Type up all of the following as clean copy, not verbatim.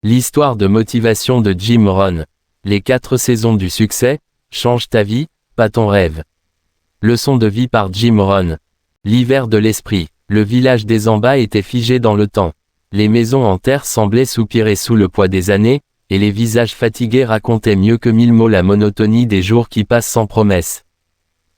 L'histoire de motivation de Jim Rohn. Les 4 saisons du succès, change ta vie, pas ton rêve. Leçon de vie par Jim Rohn. L'hiver de l'esprit. Le village des Amba était figé dans le temps. Les maisons en terre semblaient soupirer sous le poids des années, et les visages fatigués racontaient mieux que 1000 mots la monotonie des jours qui passent sans promesse.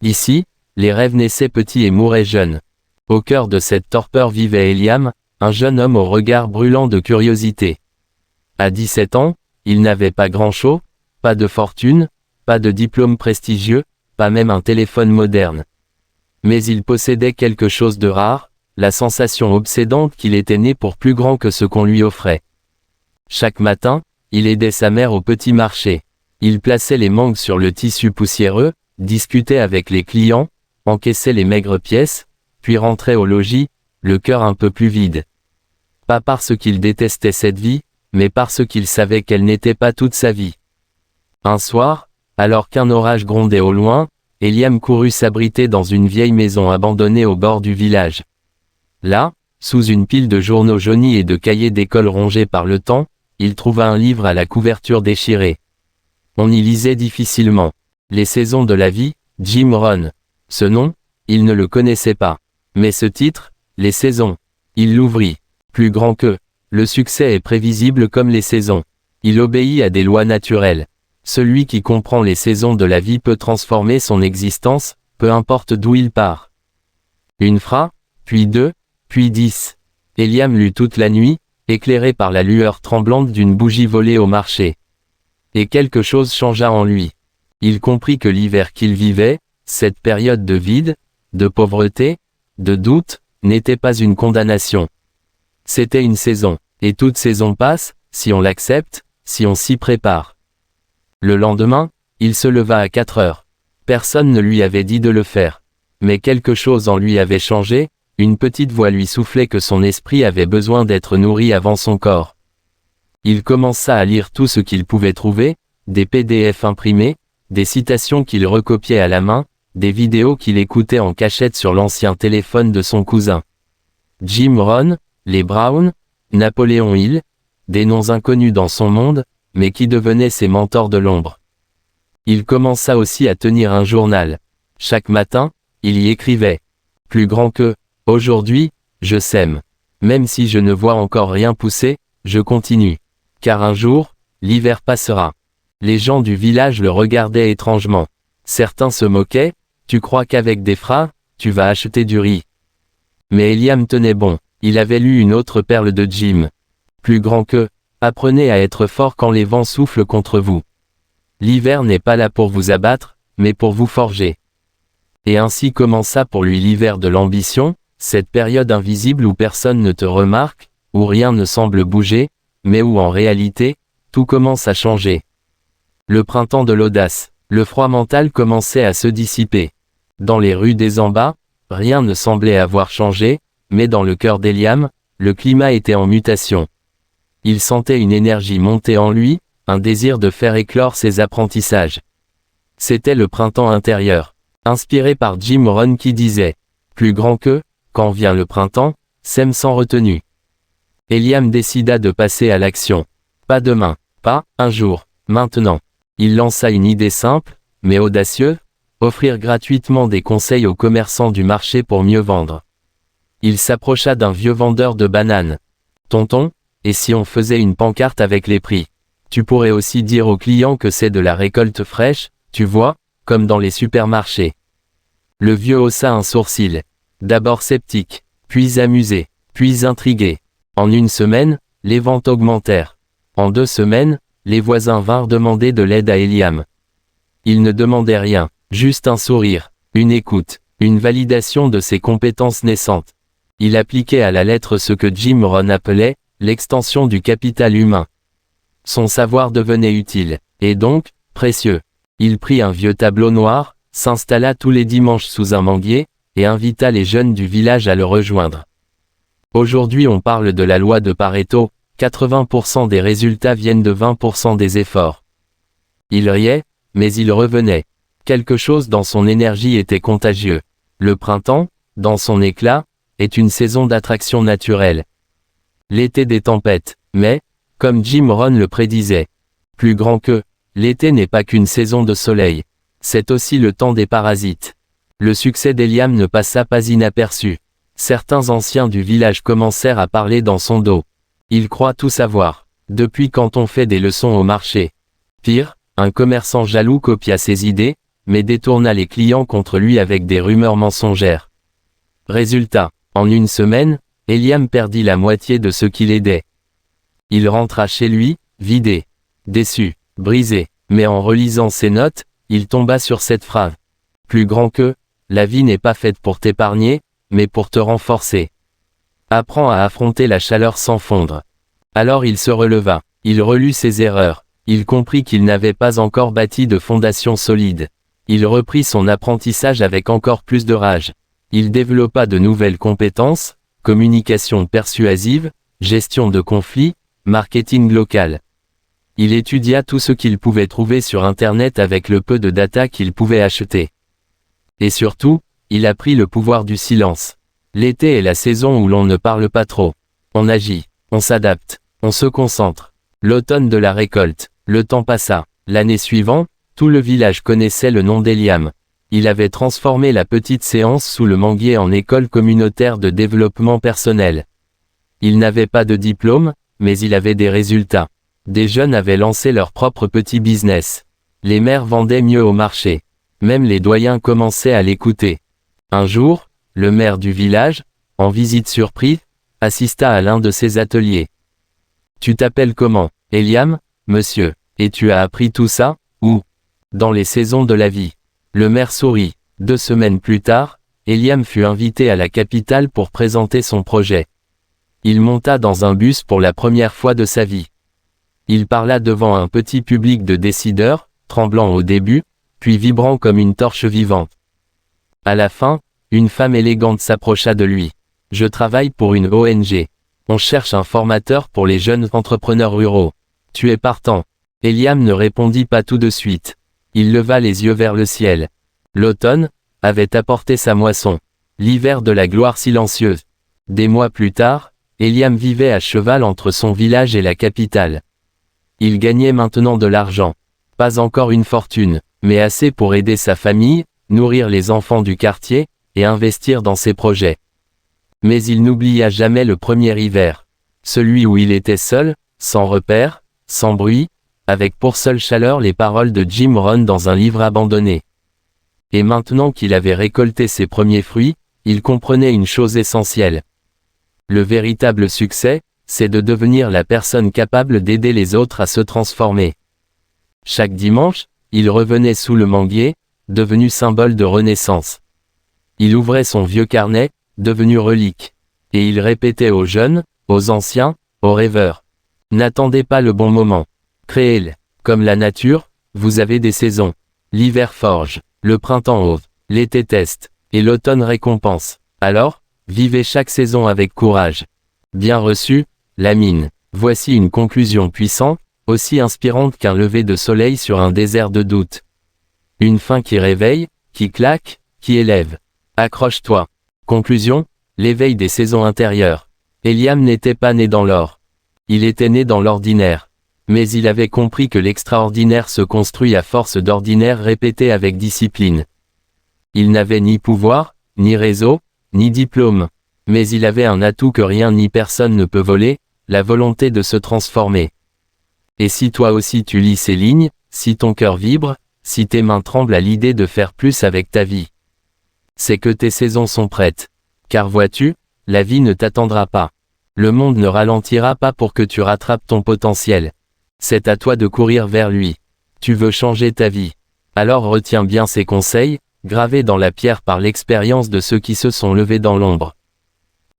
Ici, les rêves naissaient petits et mouraient jeunes. Au cœur de cette torpeur vivait Eliam, un jeune homme au regard brûlant de curiosité. À 17 ans, il n'avait pas grand-chose, pas de fortune, pas de diplôme prestigieux, pas même un téléphone moderne. Mais il possédait quelque chose de rare, la sensation obsédante qu'il était né pour plus grand que ce qu'on lui offrait. Chaque matin, il aidait sa mère au petit marché. Il plaçait les mangues sur le tissu poussiéreux, discutait avec les clients, encaissait les maigres pièces, puis rentrait au logis, le cœur un peu plus vide. Pas parce qu'il détestait cette vie, mais parce qu'il savait qu'elle n'était pas toute sa vie. Un soir, alors qu'un orage grondait au loin, Eliam courut s'abriter dans une vieille maison abandonnée au bord du village. Là, sous une pile de journaux jaunis et de cahiers d'école rongés par le temps, il trouva un livre à la couverture déchirée. On y lisait difficilement. Les saisons de la vie, Jim Rohn. Ce nom, il ne le connaissait pas. Mais ce titre, Les saisons. Il l'ouvrit. Plus grand que. Le succès est prévisible comme les saisons. Il obéit à des lois naturelles. Celui qui comprend les saisons de la vie peut transformer son existence, peu importe d'où il part. Une phrase, puis 2, puis 10. Eliam lut toute la nuit, éclairé par la lueur tremblante d'une bougie volée au marché. Et quelque chose changea en lui. Il comprit que l'hiver qu'il vivait, cette période de vide, de pauvreté, de doute, n'était pas une condamnation. C'était une saison, et toute saison passe, si on l'accepte, si on s'y prépare. Le lendemain, il se leva à 4 heures. Personne ne lui avait dit de le faire. Mais quelque chose en lui avait changé, une petite voix lui soufflait que son esprit avait besoin d'être nourri avant son corps. Il commença à lire tout ce qu'il pouvait trouver, des PDF imprimés, des citations qu'il recopiait à la main, des vidéos qu'il écoutait en cachette sur l'ancien téléphone de son cousin. Jim Rohn, les Brown, Napoléon Hill, des noms inconnus dans son monde, mais qui devenaient ses mentors de l'ombre. Il commença aussi à tenir un journal. Chaque matin, il y écrivait « Plus grand que, aujourd'hui, je sème. Même si je ne vois encore rien pousser, je continue. Car un jour, l'hiver passera. » Les gens du village le regardaient étrangement. Certains se moquaient « Tu crois qu'avec des phrases, tu vas acheter du riz ?» Mais Eliam tenait bon. Il avait lu une autre perle de Jim. Plus grand que, apprenez à être fort quand les vents soufflent contre vous. L'hiver n'est pas là pour vous abattre, mais pour vous forger. Et ainsi commença pour lui l'hiver de l'ambition, cette période invisible où personne ne te remarque, où rien ne semble bouger, mais où en réalité, tout commence à changer. Le printemps de l'audace, le froid mental commençait à se dissiper. Dans les rues des Amba, rien ne semblait avoir changé, mais dans le cœur d'Eliam, le climat était en mutation. Il sentait une énergie monter en lui, un désir de faire éclore ses apprentissages. C'était le printemps intérieur, inspiré par Jim Rohn qui disait « Plus grand que, quand vient le printemps, sème sans retenue ». Eliam décida de passer à l'action. Pas demain, pas un jour, maintenant. Il lança une idée simple, mais audacieuse, offrir gratuitement des conseils aux commerçants du marché pour mieux vendre. Il s'approcha d'un vieux vendeur de bananes. « Tonton, et si on faisait une pancarte avec les prix? Tu pourrais aussi dire aux clients que c'est de la récolte fraîche, tu vois, comme dans les supermarchés. » Le vieux haussa un sourcil. D'abord sceptique, puis amusé, puis intrigué. En 1 semaine, les ventes augmentèrent. En 2 semaines, les voisins vinrent demander de l'aide à Eliam. Il ne demandait rien, juste un sourire, une écoute, une validation de ses compétences naissantes. Il appliquait à la lettre ce que Jim Rohn appelait l'extension du capital humain. Son savoir devenait utile, et donc, précieux. Il prit un vieux tableau noir, s'installa tous les dimanches sous un manguier, et invita les jeunes du village à le rejoindre. Aujourd'hui on parle de la loi de Pareto, 80% des résultats viennent de 20% des efforts. Il riait, mais il revenait. Quelque chose dans son énergie était contagieux. Le printemps, dans son éclat, est une saison d'attraction naturelle. L'été des tempêtes, mais, Comme Jim Rohn le prédisait. Plus grand que, l'été n'est pas qu'une saison de soleil. C'est aussi le temps des parasites. Le succès d'Eliam ne passa pas inaperçu. Certains anciens du village commencèrent à parler dans son dos. Il croit tout savoir. Depuis quand on fait des leçons au marché. Pire, un commerçant jaloux copia ses idées, mais détourna les clients contre lui avec des rumeurs mensongères. Résultat, en une semaine, Eliam perdit la moitié de ce qu'il aidait. Il rentra chez lui, vidé, déçu, brisé, mais en relisant ses notes, il tomba sur cette phrase. Plus grand que, la vie n'est pas faite pour t'épargner, mais pour te renforcer. Apprends à affronter la chaleur sans fondre. Alors il se releva, il relut ses erreurs, il comprit qu'il n'avait pas encore bâti de fondation solide. Il reprit son apprentissage avec encore plus de rage. Il développa de nouvelles compétences, communication persuasive, gestion de conflits, marketing local. Il étudia tout ce qu'il pouvait trouver sur Internet avec le peu de data qu'il pouvait acheter. Et surtout, il apprit le pouvoir du silence. L'été est la saison où l'on ne parle pas trop. On agit, on s'adapte, on se concentre. L'automne de la récolte, le temps passa. L'année suivante, tout le village connaissait le nom d'Eliam. Il avait transformé la petite séance sous le manguier en école communautaire de développement personnel. Il n'avait pas de diplôme, mais il avait des résultats. Des jeunes avaient lancé leur propre petit business. Les mères vendaient mieux au marché. Même les doyens commençaient à l'écouter. Un jour, le maire du village, en visite surprise, assista à l'un de ses ateliers. « Tu t'appelles comment, Eliam, monsieur, et tu as appris tout ça, où ? Dans les saisons de la vie. » Le maire sourit. 2 semaines plus tard, Eliam fut invité à la capitale pour présenter son projet. Il monta dans un bus pour la première fois de sa vie. Il parla devant un petit public de décideurs, tremblant au début, puis vibrant comme une torche vivante. À la fin, une femme élégante s'approcha de lui. « Je travaille pour une ONG. On cherche un formateur pour les jeunes entrepreneurs ruraux. Tu es partant ?» Eliam ne répondit pas tout de suite. Il leva les yeux vers le ciel. L'automne avait apporté sa moisson. L'hiver de la gloire silencieuse. Des mois plus tard, Eliam vivait à cheval entre son village et la capitale. Il gagnait maintenant de l'argent. Pas encore une fortune, mais assez pour aider sa famille, nourrir les enfants du quartier, et investir dans ses projets. Mais il n'oublia jamais le premier hiver. Celui où il était seul, sans repère, sans bruit, avec pour seule chaleur les paroles de Jim Rohn dans un livre abandonné. Et maintenant qu'il avait récolté ses premiers fruits, il comprenait une chose essentielle. Le véritable succès, c'est de devenir la personne capable d'aider les autres à se transformer. Chaque dimanche, il revenait sous le manguier, devenu symbole de renaissance. Il ouvrait son vieux carnet, devenu relique. Et il répétait aux jeunes, aux anciens, aux rêveurs. N'attendez pas le bon moment. Créez-le. Comme la nature, vous avez des saisons. L'hiver forge, le printemps ose, l'été teste, et l'automne récompense. Alors, vivez chaque saison avec courage. Bien reçu, Lamine. Voici une conclusion puissante, aussi inspirante qu'un lever de soleil sur un désert de doute. Une fin qui réveille, qui claque, qui élève. Accroche-toi. Conclusion, l'éveil des saisons intérieures. Eliam n'était pas né dans l'or. Il était né dans l'ordinaire. Mais il avait compris que l'extraordinaire se construit à force d'ordinaire répété avec discipline. Il n'avait ni pouvoir, ni réseau, ni diplôme. Mais il avait un atout que rien ni personne ne peut voler, la volonté de se transformer. Et si toi aussi tu lis ces lignes, si ton cœur vibre, si tes mains tremblent à l'idée de faire plus avec ta vie, c'est que tes saisons sont prêtes. Car vois-tu, la vie ne t'attendra pas. Le monde ne ralentira pas pour que tu rattrapes ton potentiel. C'est à toi de courir vers lui. Tu veux changer ta vie. Alors retiens bien ces conseils, gravés dans la pierre par l'expérience de ceux qui se sont levés dans l'ombre.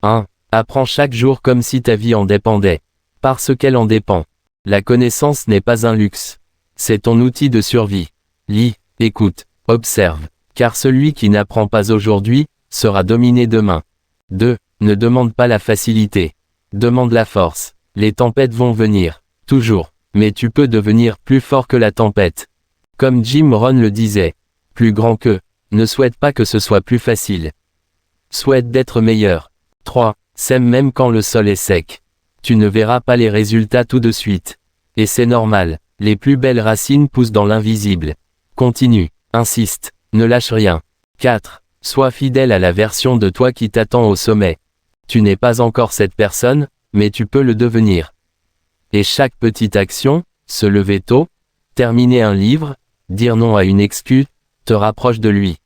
1. Apprends chaque jour comme si ta vie en dépendait. Parce qu'elle en dépend. La connaissance n'est pas un luxe. C'est ton outil de survie. Lis, écoute, observe. Car celui qui n'apprend pas aujourd'hui, sera dominé demain. 2. Ne demande pas la facilité. Demande la force. Les tempêtes vont venir. Toujours. Mais tu peux devenir plus fort que la tempête. Comme Jim Rohn le disait. Plus grand que. Ne souhaite pas que ce soit plus facile. Souhaite d'être meilleur. 3. Sème même quand le sol est sec. Tu ne verras pas les résultats tout de suite. Et c'est normal. Les plus belles racines poussent dans l'invisible. Continue. Insiste. Ne lâche rien. 4. Sois fidèle à la version de toi qui t'attend au sommet. Tu n'es pas encore cette personne, mais tu peux le devenir. Et chaque petite action, se lever tôt, terminer un livre, dire non à une excuse, te rapproche de lui.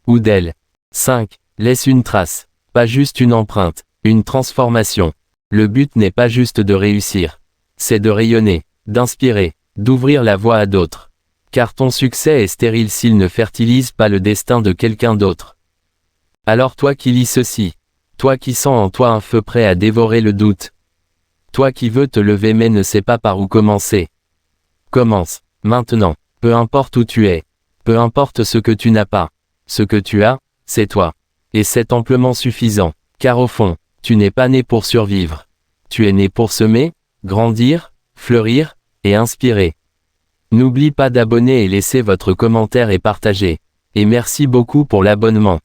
Ou d'elle. 5. Laisse une trace. Pas juste une empreinte, une transformation. Le but n'est pas juste de réussir. C'est de rayonner, d'inspirer, d'ouvrir la voie à d'autres. Car ton succès est stérile s'il ne fertilise pas le destin de quelqu'un d'autre. Alors toi qui lis ceci, toi qui sens en toi un feu prêt à dévorer le doute, toi qui veux te lever mais ne sais pas par où commencer. Commence, maintenant, peu importe où tu es, peu importe ce que tu n'as pas, ce que tu as, c'est toi. Et c'est amplement suffisant, car au fond, tu n'es pas né pour survivre. Tu es né pour semer, grandir, fleurir, et inspirer. N'oublie pas d'abonner et laisser votre commentaire et partager. Et merci beaucoup pour l'abonnement.